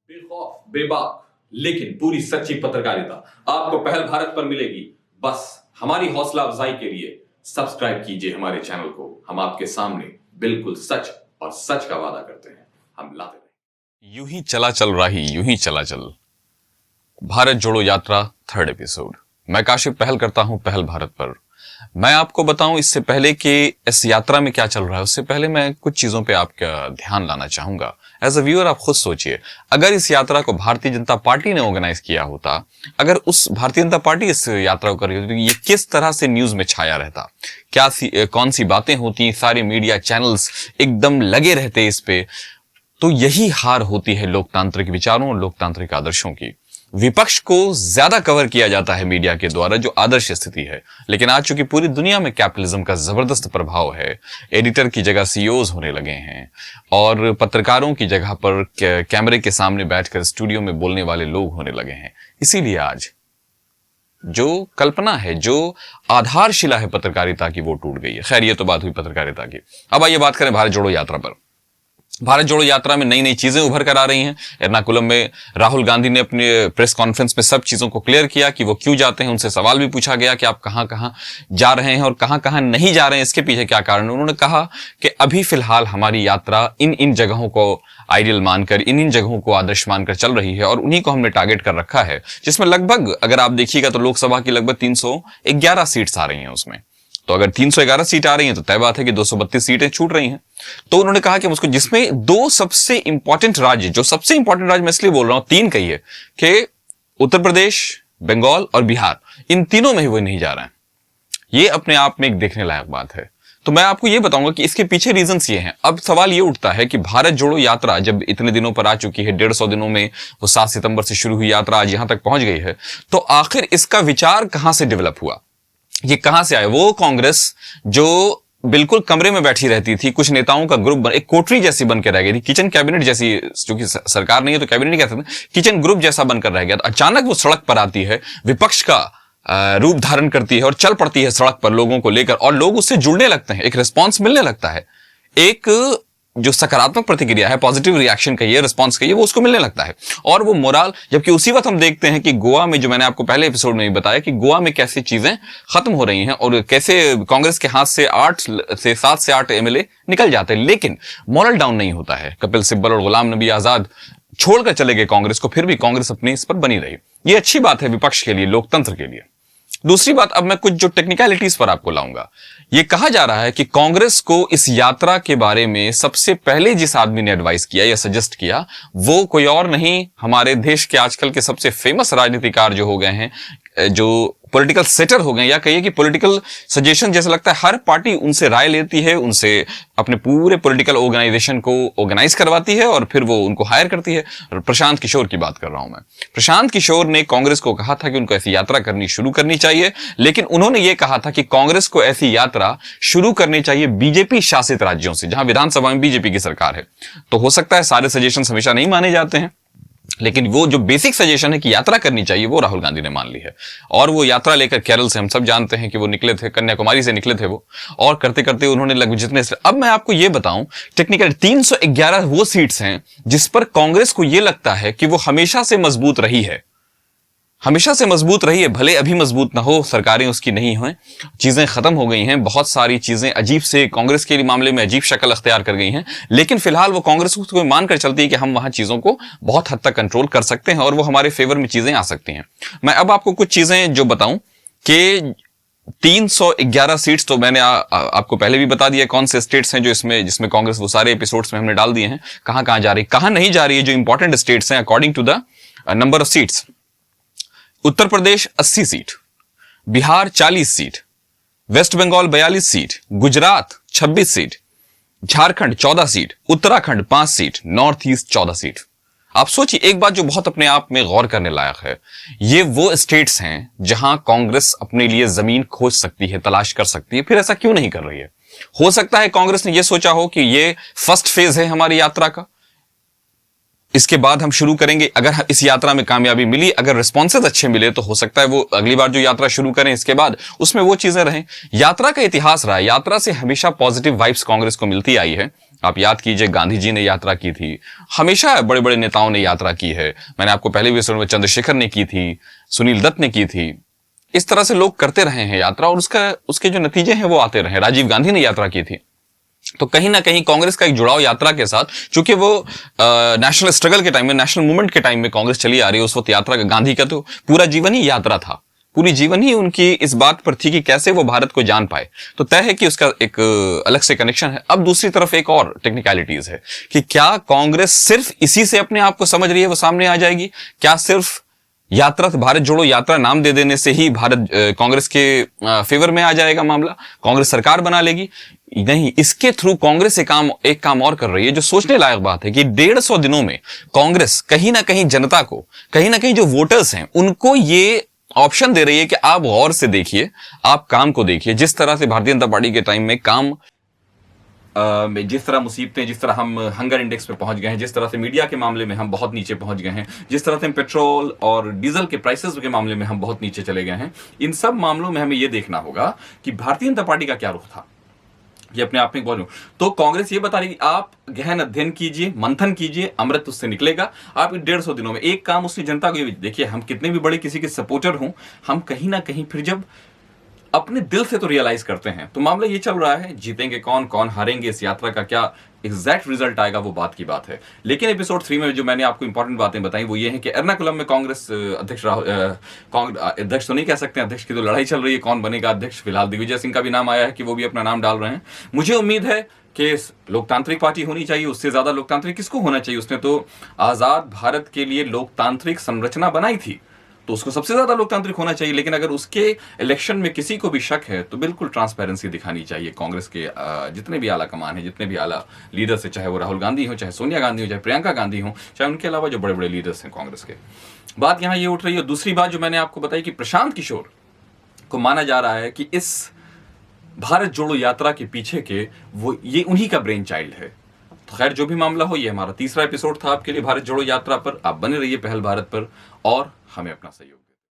बेखौफ, बेबाक, लेकिन पूरी सच्ची पत्रकारिता आपको पहल भारत पर मिलेगी। बस हमारी हौसला अफजाई के लिए सब्सक्राइब कीजिए हमारे चैनल को। हम आपके सामने बिल्कुल सच और सच का वादा करते हैं, हम लाते रहेंगे। यूं ही चला चल राही, यूं ही चला चल। भारत जोड़ो यात्रा 3rd एपिसोड। मैं काशिफ पहल करता हूं पहल भारत पर। मैं आपको बताऊं इससे पहले कि इस यात्रा में क्या चल रहा है, उससे पहले मैं कुछ चीजों पे आपका ध्यान लाना चाहूंगा। एज अ व्यूअर आप खुद सोचिए, अगर इस यात्रा को भारतीय जनता पार्टी ने ऑर्गेनाइज किया होता, अगर उस भारतीय जनता पार्टी इस यात्रा को कर रही होती, तो ये किस तरह से न्यूज में छाया रहता, कौन सी बातें होती, सारे मीडिया चैनल्स एकदम लगे रहते इस पे। तो यही हार होती है लोकतांत्रिक विचारों और लोकतांत्रिक आदर्शों की। विपक्ष को ज्यादा कवर किया जाता है मीडिया के द्वारा, जो आदर्श स्थिति है। लेकिन आज चूंकि पूरी दुनिया में कैपिटलिज्म का जबरदस्त प्रभाव है, एडिटर की जगह सीईओज होने लगे हैं और पत्रकारों की जगह पर कैमरे के सामने बैठकर स्टूडियो में बोलने वाले लोग होने लगे हैं। इसीलिए आज जो कल्पना है, जो आधारशिला है पत्रकारिता की, वो टूट गई है। खैर, ये तो बात हुई पत्रकारिता की। अब आइए बात करें भारत जोड़ो यात्रा पर। भारत जोड़ो यात्रा में नई नई चीजें उभर कर आ रही हैं। एर्नाकुलम में राहुल गांधी ने अपने प्रेस कॉन्फ्रेंस में सब चीजों को क्लियर किया कि वो क्यों जाते हैं। उनसे सवाल भी पूछा गया कि आप कहां कहां जा रहे हैं और कहां कहां नहीं जा रहे हैं, इसके पीछे क्या कारण है। उन्होंने कहा कि अभी फिलहाल हमारी यात्रा इन जगहों को आइडियल मानकर, इन जगहों को आदर्श मानकर चल रही है और उन्हीं को हमने टारगेट कर रखा है, जिसमें लगभग अगर आप देखिएगा तो लोकसभा की लगभग 311 सीट्स आ रही हैं उसमें। तो अगर 311 सीट आ रही हैं तो तय बात है कि 232 सीटें छूट रही हैं। तो उन्होंने कहा कि उसको, जिसमें दो सबसे इंपॉर्टेंट राज्य, जो सबसे इंपॉर्टेंट राज्य मैं इसलिए बोल रहा हूं, 3 कही है कि उत्तर प्रदेश, बंगाल और बिहार, इन तीनों में ही वो नहीं जा रहे हैं। ये अपने आप में एक देखने लायक बात है। तो मैं आपको ये बताऊंगा कि इसके पीछे रीजंस ये हैं। अब सवाल ये उठता है कि भारत जोड़ो यात्रा जब इतने दिनों पर आ चुकी है, 150 दिनों में वो 7 सितंबर से शुरू हुई यात्रा आज यहां तक पहुंच गई है, तो आखिर इसका विचार कहां से डेवलप हुआ, ये कहां से आया। वो कांग्रेस जो बिल्कुल कमरे में बैठी रहती थी, कुछ नेताओं का ग्रुप एक कोठरी जैसी बनकर रह गई थी, किचन कैबिनेट जैसी, क्योंकि सरकार नहीं है तो कैबिनेट नहीं कह सकते, किचन ग्रुप जैसा बनकर रह गया। तो अचानक वो सड़क पर आती है, विपक्ष का रूप धारण करती है और चल पड़ती है सड़क पर लोगों को लेकर, और लोग उससे जुड़ने लगते हैं, एक रिस्पॉन्स मिलने लगता है, एक जो सकारात्मक प्रतिक्रिया है, पॉजिटिव रिएक्शन कहिए, रिस्पांस कहिए, वो उसको मिलने लगता है। और वो मोरल, जबकि उसी वक्त हम देखते हैं कि गोवा में, जो मैंने आपको पहले एपिसोड में भी बताया कि गोवा में कैसी चीजें खत्म हो रही हैं और कैसे कांग्रेस के हाथ से 7 से 8 एमएलए निकल जाते हैं, लेकिन मोरल डाउन नहीं होता है। कपिल सिब्बल और गुलाम नबी आजाद छोड़कर चले गए कांग्रेस को, फिर भी कांग्रेस अपनी इस पर बनी रही। ये अच्छी बात है विपक्ष के लिए, लोकतंत्र के लिए। दूसरी बात, अब मैं कुछ जो टेक्निकलिटीज पर आपको लाऊंगा। यह कहा जा रहा है कि कांग्रेस को इस यात्रा के बारे में सबसे पहले जिस आदमी ने एडवाइस किया या सजेस्ट किया, वो कोई और नहीं, हमारे देश के आजकल के सबसे फेमस राजनीतिकार जो हो गए हैं, जो पॉलिटिकल सेटर हो गए, या कहिए कि पॉलिटिकल सजेशन, जैसा लगता है हर पार्टी उनसे राय लेती है, उनसे अपने पूरे पॉलिटिकल ऑर्गेनाइजेशन को ऑर्गेनाइज करवाती है और फिर वो उनको हायर करती है। प्रशांत किशोर की बात कर रहा हूं मैं। प्रशांत किशोर ने कांग्रेस को कहा था कि उनको ऐसी यात्रा शुरू करनी चाहिए, लेकिन उन्होंने ये कहा था कि कांग्रेस को ऐसी यात्रा शुरू करनी चाहिए बीजेपी शासित राज्यों से, जहां विधानसभा में बीजेपी की सरकार है। तो हो सकता है सारे सजेशन हमेशा नहीं माने जाते हैं, लेकिन वो जो बेसिक सजेशन है कि यात्रा करनी चाहिए, वो राहुल गांधी ने मान ली है। और वो यात्रा लेकर केरल से, हम सब जानते हैं कि वो निकले थे, कन्याकुमारी से निकले थे वो, और करते करते उन्होंने लगभग जितने, अब मैं आपको ये बताऊं, टेक्निकल 311 वो सीट्स हैं जिस पर कांग्रेस को ये लगता है कि वो हमेशा से मजबूत रही है, हमेशा से मजबूत रही है। भले अभी मजबूत ना हो, सरकारें उसकी नहीं हो, चीजें खत्म हो गई हैं, बहुत सारी चीजें अजीब से कांग्रेस के मामले में अजीब शक्ल अख्तियार कर गई हैं, लेकिन फिलहाल वो कांग्रेस को मानकर चलती है कि हम वहां चीजों को बहुत हद तक कंट्रोल कर सकते हैं और वो हमारे फेवर में चीजें आ सकती हैं। मैं अब आपको कुछ चीजें जो बताऊं कि 311 सीट्स तो मैंने आपको पहले भी बता दिया कौन से स्टेट्स हैं जो जिसमें कांग्रेस, वो सारे एपिसोड्स में हमने डाल दिए हैं, कहां कहां जा रही, कहां नहीं जा रही है, जो इंपॉर्टेंट स्टेट्स हैं according to the number of seats. Uttar Pradesh 80 seat, Bihar 40 seat, West Bengal 42 seat, Gujarat 26 seat, Jharkhand 14 seat, Uttarakhand 5 seat, north east 14 seat. आप सोचिए, एक बात जो बहुत अपने आप में गौर करने लायक है, ये वो स्टेट्स हैं जहां कांग्रेस अपने लिए जमीन खोज सकती है, तलाश कर सकती है। फिर ऐसा क्यों नहीं कर रही है? हो सकता है कांग्रेस ने यह सोचा हो कि ये फर्स्ट फेज है हमारी यात्रा का, इसके बाद हम शुरू करेंगे, अगर इस यात्रा में कामयाबी मिली, अगर रिस्पॉन्सेज अच्छे मिले, तो हो सकता है वो अगली बार जो यात्रा शुरू करें इसके बाद उसमें वो चीजें रहें। यात्रा का इतिहास रहा है, यात्रा से हमेशा पॉजिटिव वाइब्स कांग्रेस को मिलती आई है। आप याद कीजिए, गांधी जी ने यात्रा की थी, हमेशा बड़े बड़े नेताओं ने यात्रा की है। मैंने आपको पहले भी सुना, चंद्रशेखर ने की थी, सुनील दत्त ने की थी। इस तरह से लोग करते रहे हैं यात्रा, और उसके जो नतीजे हैं वो आते रहे। राजीव गांधी ने यात्रा की थी। तो कहीं ना कहीं कांग्रेस का एक जुड़ाव यात्रा के साथ, चूंकि वो नेशनल स्ट्रगल के टाइम में, नेशनल मूवमेंट के टाइम में कांग्रेस चली आ रही है, उस वक्त यात्रा, गांधी का तो पूरा जीवन ही यात्रा था। पूरी जीवन ही उनकी इस बात पर थी कि कैसे वो भारत को जान पाए। तो तय है कि उसका एक अलग से कनेक्शन है। अब दूसरी तरफ एक और टेक्निकलिटीज है कि क्या कांग्रेस सिर्फ इसी से अपने आप को समझ रही है वो सामने आ जाएगी? क्या सिर्फ यात्रा, भारत जोड़ो यात्रा नाम दे देने से ही भारत कांग्रेस के फेवर में आ जाएगा मामला, कांग्रेस सरकार बना लेगी? नहीं, इसके थ्रू कांग्रेस एक काम और कर रही है जो सोचने लायक बात है कि 150 दिनों में कांग्रेस कहीं ना कहीं जनता को, कहीं ना कहीं जो वोटर्स हैं उनको ये ऑप्शन दे रही है कि आप गौर से देखिए, आप काम को देखिए। जिस तरह से भारतीय जनता पार्टी के टाइम में काम में जिस तरह मुसीबतें, जिस तरह हम हंगर इंडेक्स पे पहुंच गए हैं, जिस तरह से मीडिया के मामले में हम बहुत नीचे पहुंच गए हैं, जिस तरह से हम पेट्रोल और डीजल के प्राइसेस के मामले में हम बहुत नीचे चले गए हैं, इन सब मामलों में हमें यह देखना होगा कि भारतीय जनता पार्टी का क्या रुख था। ये अपने आप में बोलूं तो कांग्रेस ये बता रही, आप गहन अध्ययन कीजिए, मंथन कीजिए, अमृत उससे निकलेगा। आप 150 दिनों में एक काम उसने जनता को, देखिए हम कितने भी बड़े किसी के सपोर्टर हों, हम कहीं ना कहीं फिर जब अपने दिल से तो रियलाइज करते हैं, तो मामला ये चल रहा है, जीतेंगे कौन, कौन हारेंगे, इस यात्रा का क्या एग्जैक्ट रिजल्ट आएगा, वो बात की बात है। लेकिन एपिसोड 3 में जो मैंने आपको इंपॉर्टेंट बातें बताई वो ये है कि एर्नाकुलम में कांग्रेस अध्यक्ष अध्यक्ष तो नहीं कह सकते, अध्यक्ष की तो लड़ाई चल रही है, कौन बनेगा अध्यक्ष। फिलहाल दिग्विजय सिंह का भी नाम आया है कि वो भी अपना नाम डाल रहे हैं। मुझे उम्मीद है कि लोकतांत्रिक पार्टी होनी चाहिए, उससे ज्यादा लोकतांत्रिक किसको होना चाहिए? उसने तो आजाद भारत के लिए लोकतांत्रिक संरचना बनाई थी, तो उसको सबसे ज्यादा लोकतांत्रिक होना चाहिए। लेकिन अगर उसके इलेक्शन में किसी को भी शक है तो बिल्कुल ट्रांसपेरेंसी दिखानी चाहिए। कांग्रेस के जितने भी आला कमान है, जितने भी आला लीडर्स है, चाहे वो राहुल गांधी हो, चाहे सोनिया गांधी हो, चाहे प्रियंका गांधी हो, चाहे उनके अलावा जो बड़े बड़े लीडर्स हैं कांग्रेस के, बात यहां ये उठ रही है। दूसरी बात जो मैंने आपको बताई कि प्रशांत किशोर को माना जा रहा है कि इस भारत जोड़ो यात्रा के पीछे के वो ये उन्हीं का ब्रेन चाइल्ड है। तो खैर जो भी मामला हो, ये हमारा तीसरा एपिसोड था आपके लिए भारत जोड़ो यात्रा पर। आप बने रहिए पहल भारत पर और हमें अपना सहयोग